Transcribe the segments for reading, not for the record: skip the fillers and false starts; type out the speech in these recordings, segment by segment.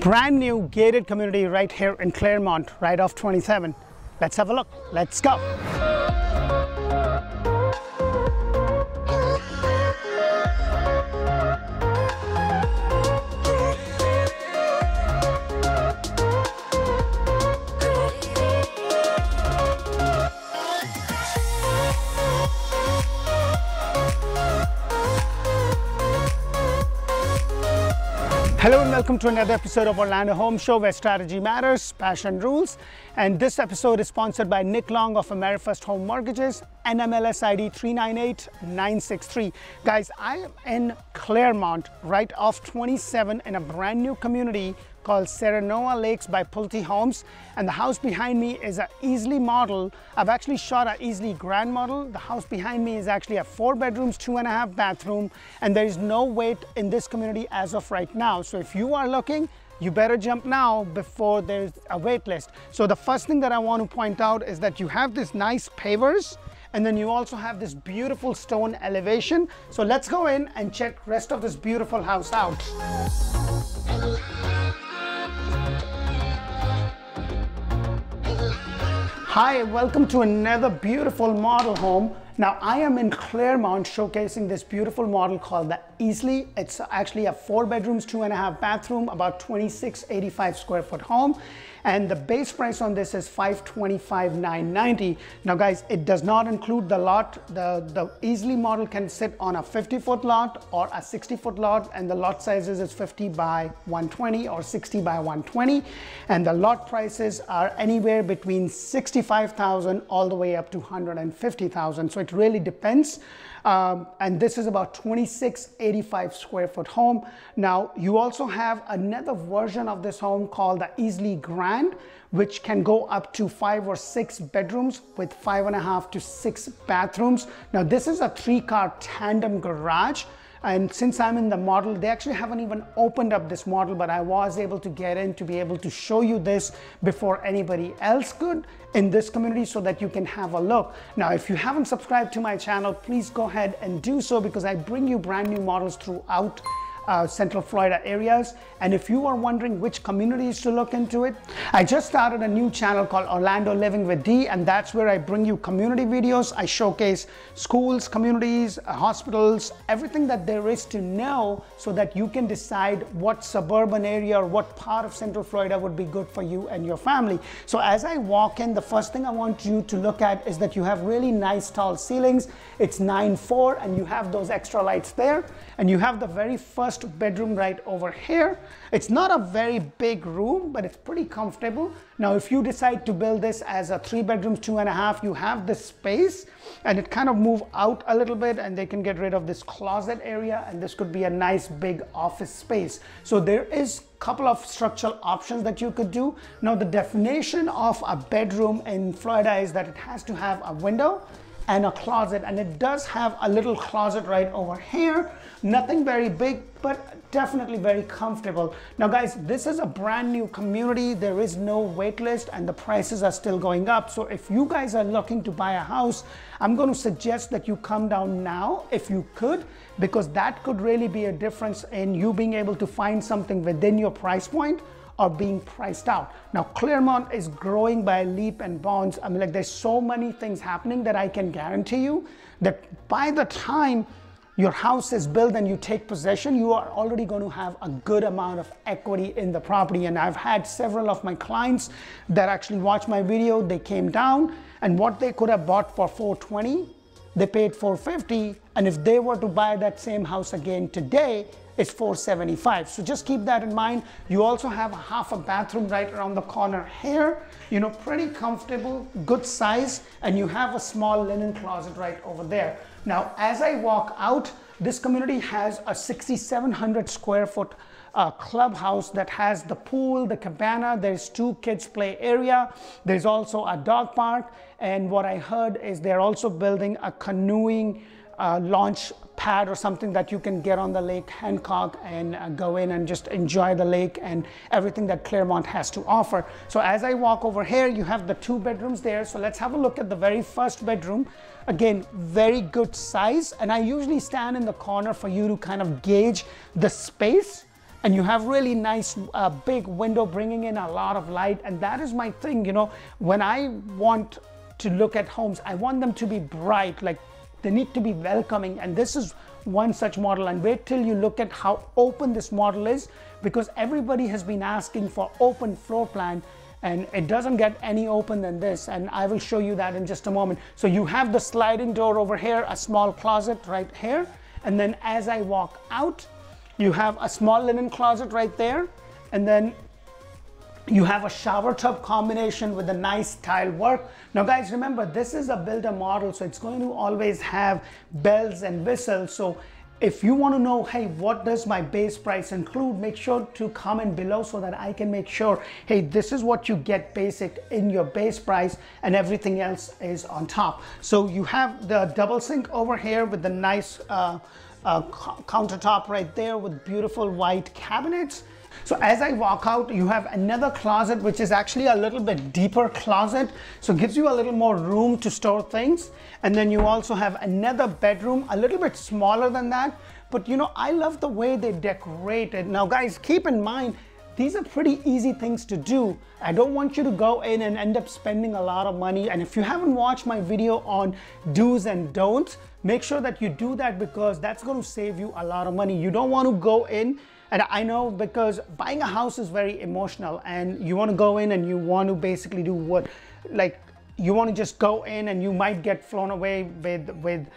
Brand new gated community right here in Claremont, right off 27. Let's have a look. Let's go. Hello and welcome to another episode of Orlando Home Show, where strategy matters, passion rules. And this episode is sponsored by Nick Long of AmeriFirst Home Mortgages, NMLS ID 398963. Guys, I am in Claremont, right off 27 in a brand new community called Serenoa Lakes by Pulte Homes. And the house behind me is an Easly model. I've actually shot an Easly Grand model. The house behind me is actually a 4 bedrooms, 2.5 bathroom, and there is no wait in this community as of right now. So if you are looking, you better jump now before there's a wait list. So the first thing that I want to point out is that you have this nice pavers, and then you also have this beautiful stone elevation. So let's go in and check the rest of this beautiful house out. Hi, welcome to another beautiful model home. Now I am in Claremont showcasing this beautiful model called the Easly. It's actually a 4 bedrooms, 2.5 bathroom, about 2685 square foot home. And the base price on this is $525,990. Now guys, it does not include the lot. The Easly model can sit on a 50-foot lot or a 60-foot lot, and the lot sizes is 50 by 120 or 60 by 120. And the lot prices are anywhere between $65,000 all the way up to $150,000. So it really depends. And this is about 2685 square foot home. Now you also have another version of this home called the Easly Grand, which can go up to 5 or 6 bedrooms with 5.5 to 6 bathrooms. Now this is a 3-car tandem garage. And since I'm in the model, they actually haven't even opened up this model, but I was able to get in to be able to show you this before anybody else could in this community so that you can have a look. Now, if you haven't subscribed to my channel, please go ahead and do so, because I bring you brand new models throughout Central Florida areas. And if you are wondering which communities to look into it, I just started a new channel called Orlando Living with D, and that's where I bring you community videos. I showcase schools, communities, hospitals, everything that there is to know so that you can decide what suburban area or what part of Central Florida would be good for you and your family. So as I walk in, the first thing I want you to look at is that you have really nice tall ceilings. It's 9'4", and you have those extra lights there, and you have the very first bedroom right over here. It's not a very big room, but it's pretty comfortable. Now, if you decide to build this as a 3 bedrooms, 2.5, you have this space, and it kind of move out a little bit, and they can get rid of this closet area, and this could be a nice big office space. So there is a couple of structural options that you could do. Now, the definition of a bedroom in Florida is that it has to have a window and a closet, and it does have a little closet right over here. Nothing very big, but definitely very comfortable. Now guys, this is a brand new community. There is no wait list, and the prices are still going up. So if you guys are looking to buy a house, I'm going to suggest that you come down now if you could, because that could really be a difference in you being able to find something within your price point or being priced out. Now Claremont is growing by leap and bounds. I mean, like, there's so many things happening that I can guarantee you that by the time your house is built and you take possession, you are already going to have a good amount of equity in the property. And I've had several of my clients that actually watch my video. They came down, and what they could have bought for $420, they paid $450, and if they were to buy that same house again today, it's $475. So just keep that in mind. You also have half a bathroom right around the corner here, you know, pretty comfortable, good size, and you have a small linen closet right over there. Now, as I walk out, this community has a 6,700 square foot clubhouse that has the pool, the cabana. There's 2 kids play area. There's also a dog park. And what I heard is they're also building a canoeing launch pad or something that you can get on the Lake Hancock and go in and just enjoy the lake and everything that Claremont has to offer. So as I walk over here, you have the 2 bedrooms there. So let's have a look at the very first bedroom. Again, very good size. And I usually stand in the corner for you to kind of gauge the space and you have really nice big window bringing in a lot of light. And that is my thing, you know, when I want to look at homes, I want them to be bright, like they need to be welcoming, and this is one such model. And wait till you look at how open this model is, because everybody has been asking for open floor plan, and it doesn't get any open than this, and I will show you that in just a moment. So you have the sliding door over here, a small closet right here, and then as I walk out, you have a small linen closet right there, and then you have a shower tub combination with a nice tile work. Now guys, remember, this is a builder model, so it's going to always have bells and whistles. So if you want to know, hey, what does my base price include, make sure to comment below so that I can make sure, hey, this is what you get basic in your base price and everything else is on top. So you have the double sink over here with the nice countertop right there with beautiful white cabinets. So as I walk out, you have another closet, which is actually a little bit deeper closet. So it gives you a little more room to store things. And then you also have another bedroom, a little bit smaller than that. But you know, I love the way they decorate it. Now guys, keep in mind, these are pretty easy things to do. I don't want you to go in and end up spending a lot of money. And if you haven't watched my video on do's and don'ts, make sure that you do that, because that's going to save you a lot of money. You don't want to go in, and I know, because buying a house is very emotional, and you want to go in and you want to basically do what, like, you want to just go in and you might get flown away with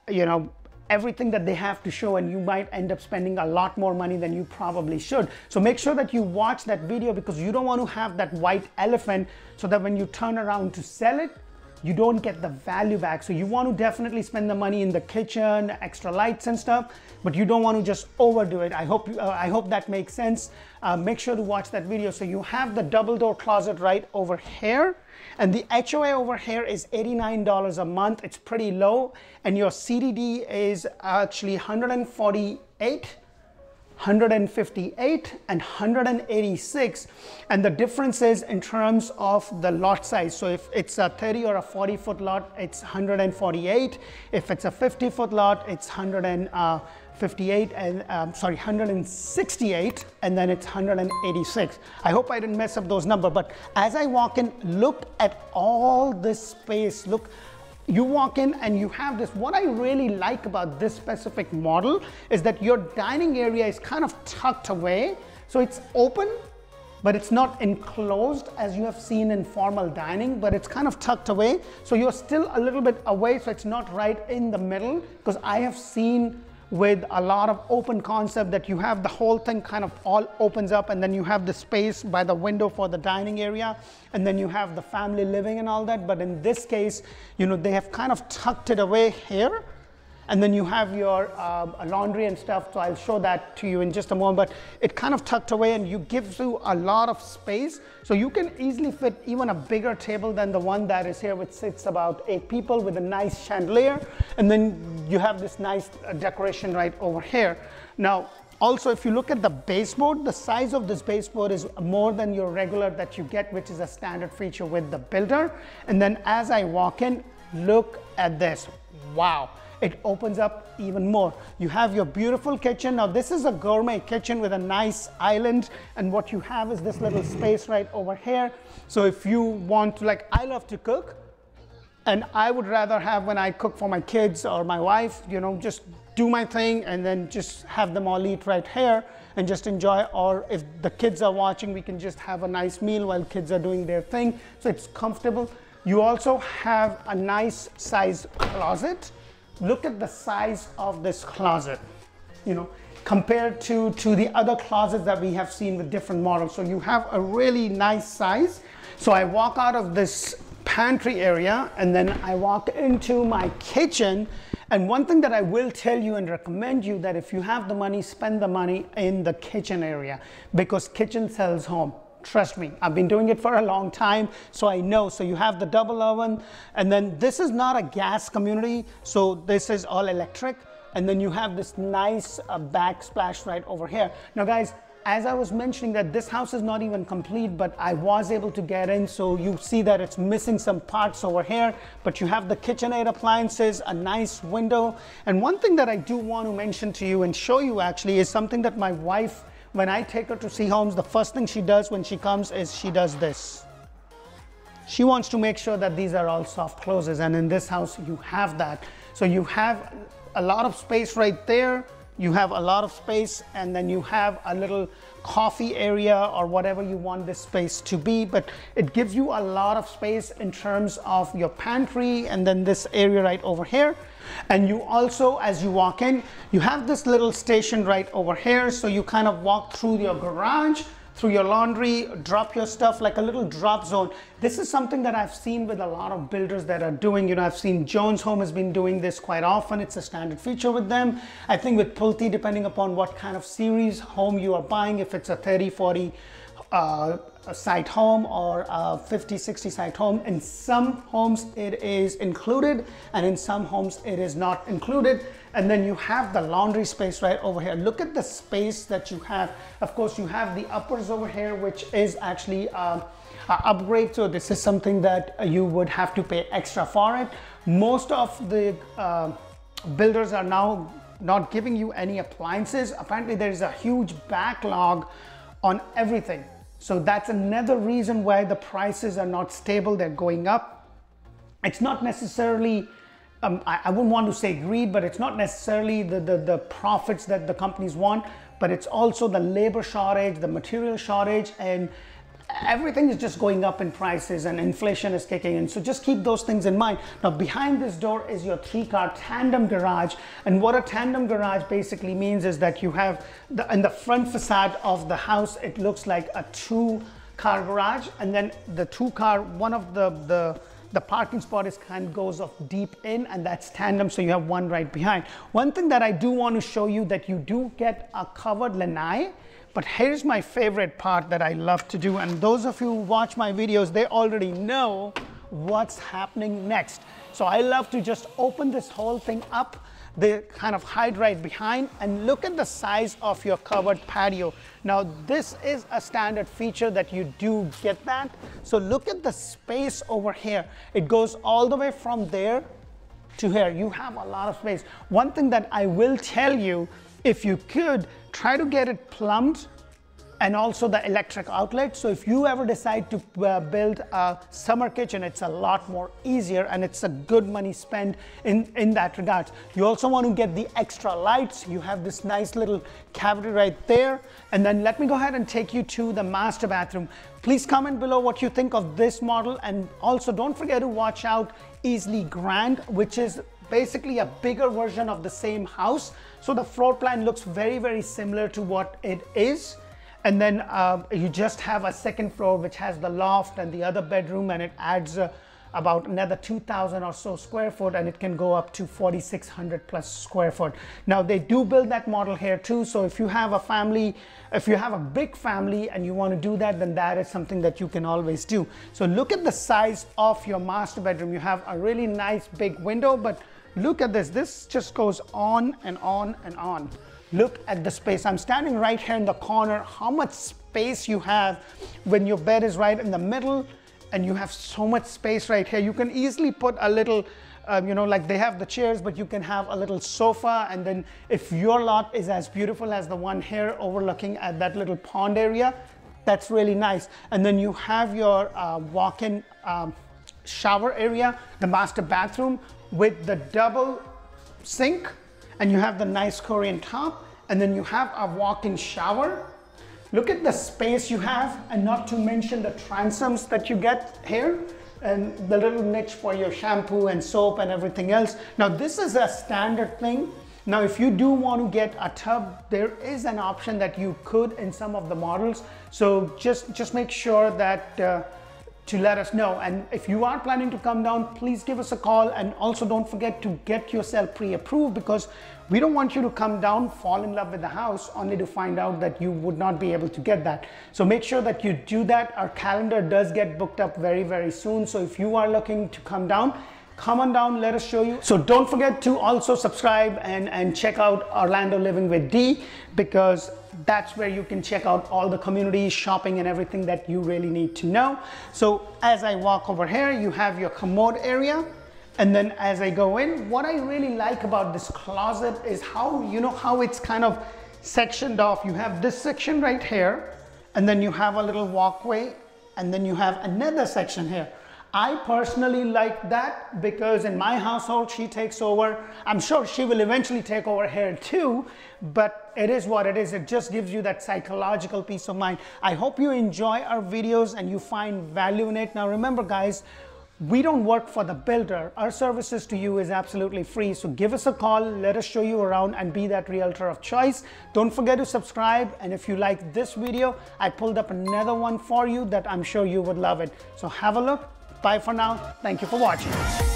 you know, everything that they have to show, and you might end up spending a lot more money than you probably should. So make sure that you watch that video, because you don't want to have that white elephant, so that when you turn around to sell it, you don't get the value back. So you want to definitely spend the money in the kitchen, extra lights and stuff, but you don't want to just overdo it. I hope that makes sense. Make sure to watch that video. So you have the double door closet right over here, and the HOA over here is $89 a month. It's pretty low, and your CDD is actually 148. 158 and 186, and the difference is in terms of the lot size. So if it's a 30 or a 40 foot lot, it's 148. If it's a 50 foot lot, it's 158 and 168, and then it's 186. I hope I didn't mess up those numbers, but as I walk in, look at all this space. Look, you walk in and you have this. What I really like about this specific model is that your dining area is kind of tucked away. So it's open, but it's not enclosed as you have seen in formal dining, but it's kind of tucked away. So you're still a little bit away, so it's not right in the middle, because I have seen with a lot of open concept that you have the whole thing kind of all opens up, and then you have the space by the window for the dining area, and then you have the family living and all that. But in this case, you know, they have kind of tucked it away here, and then you have your laundry and stuff. So I'll show that to you in just a moment, but it kind of tucked away, and you gives you a lot of space. So you can easily fit even a bigger table than the one that is here, which sits about 8 people, with a nice chandelier. And then you have this nice decoration right over here. Now, also, if you look at the baseboard, the size of this baseboard is more than your regular that you get, which is a standard feature with the builder. And then as I walk in, look at this. Wow. It opens up even more. You have your beautiful kitchen. Now this is a gourmet kitchen with a nice island, and what you have is this little space right over here. So if you want to, like, I love to cook, and I would rather have, when I cook for my kids or my wife, you know, just do my thing and then just have them all eat right here and just enjoy. Or if the kids are watching, we can just have a nice meal while kids are doing their thing. So it's comfortable. You also have a nice size closet. Look at the size of this closet, you know, compared to the other closets that we have seen with different models. So you have a really nice size. So I walk out of this pantry area, and then I walk into my kitchen. And one thing that I will tell you and recommend you, that if you have the money, spend the money in the kitchen area, because kitchen sells home. Trust me, I've been doing it for a long time, so I know. So you have the double oven, and then this is not a gas community, so this is all electric. And then you have this nice backsplash right over here. Now guys, as I was mentioning, that this house is not even complete, but I was able to get in. So you see that it's missing some parts over here, but you have the KitchenAid appliances, a nice window. And one thing that I do want to mention to you and show you actually is something that my wife when I take her to see homes, the first thing she does when she comes is she does this. She wants to make sure that these are all soft closes, and in this house you have that. So you have a lot of space right there, you have a lot of space, and then you have a little coffee area or whatever you want this space to be, but it gives you a lot of space in terms of your pantry, and then this area right over here. And you also, as you walk in, you have this little station right over here, so you kind of walk through your garage, through your laundry, drop your stuff, like a little drop zone. This is something that I've seen with a lot of builders that are doing. You know, I've seen Jones Home has been doing this quite often. It's a standard feature with them. I think with Pulte, depending upon what kind of series home you are buying, if it's a 30, 40 site home or a 50, 60 site home, in some homes it is included and in some homes it is not included. And then you have the laundry space right over here. Look at the space that you have. Of course, you have the uppers over here, which is actually an upgrade. So this is something that you would have to pay extra for it. Most of the builders are now not giving you any appliances. Apparently there is a huge backlog on everything. So that's another reason why the prices are not stable. They're going up. It's not necessarily I wouldn't want to say greed, but it's not necessarily the profits that the companies want, but it's also the labor shortage, the material shortage, and everything is just going up in prices and inflation is kicking in. So just keep those things in mind. Now behind this door is your 3-car tandem garage. And what a tandem garage basically means is that you have, in the front facade of the house, it looks like a 2-car garage. And then the 2-car, one of the parking spot is kind of goes off deep in, and that's tandem, so you have one right behind. One thing that I do want to show you, that you do get a covered lanai, but here's my favorite part that I love to do, and those of you who watch my videos, they already know what's happening next. So I love to just open this whole thing up. They kind of hide right behind, and look at the size of your covered patio. Now this is a standard feature that you do get that. So look at the space over here. It goes all the way from there to here. You have a lot of space. One thing that I will tell you, if you could, try to get it plumbed, and also the electric outlet. So if you ever decide to build a summer kitchen, it's a lot more easier, and it's a good money spent in that regard. You also want to get the extra lights. You have this nice little cavity right there. And then let me go ahead and take you to the master bathroom. Please comment below what you think of this model, and also don't forget to watch out Easily Grand, which is basically a bigger version of the same house. So the floor plan looks very, very similar to what it is. And then you just have a second floor which has the loft and the other bedroom, and it adds about another 2,000 or so square foot, and it can go up to 4,600 plus square foot. Now they do build that model here too, so if you have a family, if you have a big family and you want to do that, then that is something that you can always do. So look at the size of your master bedroom. You have a really nice big window, but look at this. This just goes on and on and on. Look at the space. I'm standing right here in the corner. How much space you have when your bed is right in the middle, and you have so much space right here. You can easily put a little, you know, like they have the chairs, but you can have a little sofa. And then if your lot is as beautiful as the one here overlooking at that little pond area, that's really nice. And then you have your walk-in shower area, the master bathroom with the double sink, and you have the nice Korean top, and then you have a walk-in shower. Look at the space you have, and not to mention the transoms that you get here, and the little niche for your shampoo and soap and everything else. Now this is a standard thing. Now if you do want to get a tub, there is an option that you could in some of the models. So just make sure that to let us know. And if you are planning to come down, please give us a call, and also don't forget to get yourself pre-approved, because we don't want you to come down, fall in love with the house, only to find out that you would not be able to get that. So make sure that you do that. Our calendar does get booked up very, very soon. So if you are looking to come down, come on down, let us show you. So don't forget to also subscribe and check out Orlando Living with D, because that's where you can check out all the community shopping and everything that you really need to know. So as I walk over here, you have your commode area. And then as I go in, what I really like about this closet is how, you know, how it's kind of sectioned off. You have this section right here, and then you have a little walkway, and then you have another section here. I personally like that because in my household, she takes over. I'm sure she will eventually take over here too, but it is what it is. It just gives you that psychological peace of mind. I hope you enjoy our videos and you find value in it. Now remember guys, we don't work for the builder. Our services to you is absolutely free. So give us a call, let us show you around and be that realtor of choice. Don't forget to subscribe. And if you like this video, I pulled up another one for you that I'm sure you would love it. So have a look. Bye for now. Thank you for watching.